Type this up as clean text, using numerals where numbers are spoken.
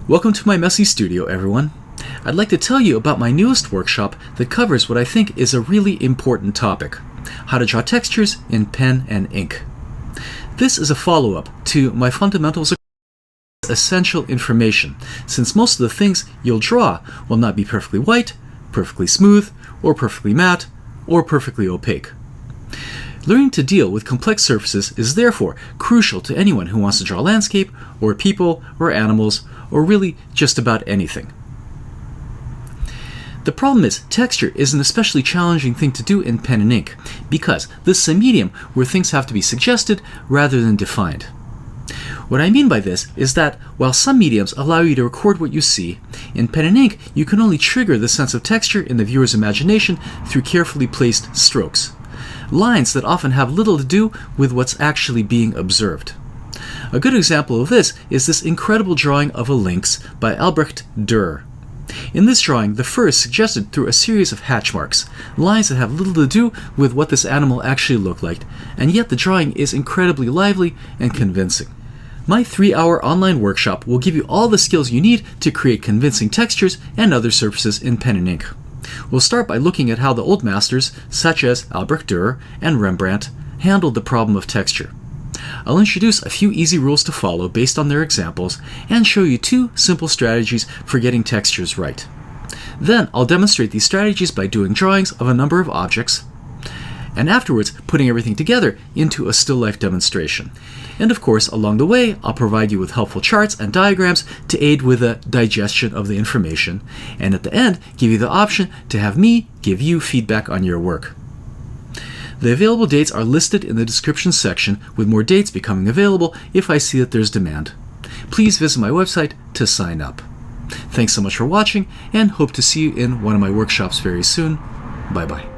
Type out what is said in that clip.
Welcome to my messy studio, everyone. I'd like to tell you about my newest workshop that covers what I think is a really important topic: how to draw textures in pen and ink. This is a follow-up to my fundamentals of essential information, since most of the things you'll draw will not be perfectly white, perfectly smooth, or perfectly matte, or perfectly opaque. Learning to deal with complex surfaces is therefore crucial to anyone who wants to draw landscape, or people, or animals, or really just about anything. The problem is, texture is an especially challenging thing to do in pen and ink, because this is a medium where things have to be suggested rather than defined. What I mean by this is that while some mediums allow you to record what you see, in pen and ink you can only trigger the sense of texture in the viewer's imagination through carefully placed strokes. Lines that often have little to do with what's actually being observed. A good example of this is this incredible drawing of a lynx by Albrecht Dürer. In this drawing, the fur is suggested through a series of hatch marks, lines that have little to do with what this animal actually looked like, and yet the drawing is incredibly lively and convincing. My 3-hour online workshop will give you all the skills you need to create convincing textures and other surfaces in pen and ink. We'll start by looking at how the old masters, such as Albrecht Dürer and Rembrandt, handled the problem of texture. I'll introduce a few easy rules to follow based on their examples and show you 2 simple strategies for getting textures right. Then I'll demonstrate these strategies by doing drawings of a number of objects, and afterwards putting everything together into a still life demonstration. And of course, along the way, I'll provide you with helpful charts and diagrams to aid with the digestion of the information, and at the end, give you the option to have me give you feedback on your work. The available dates are listed in the description section, with more dates becoming available if I see that there's demand. Please visit my website to sign up. Thanks so much for watching, and hope to see you in one of my workshops very soon. Bye-bye.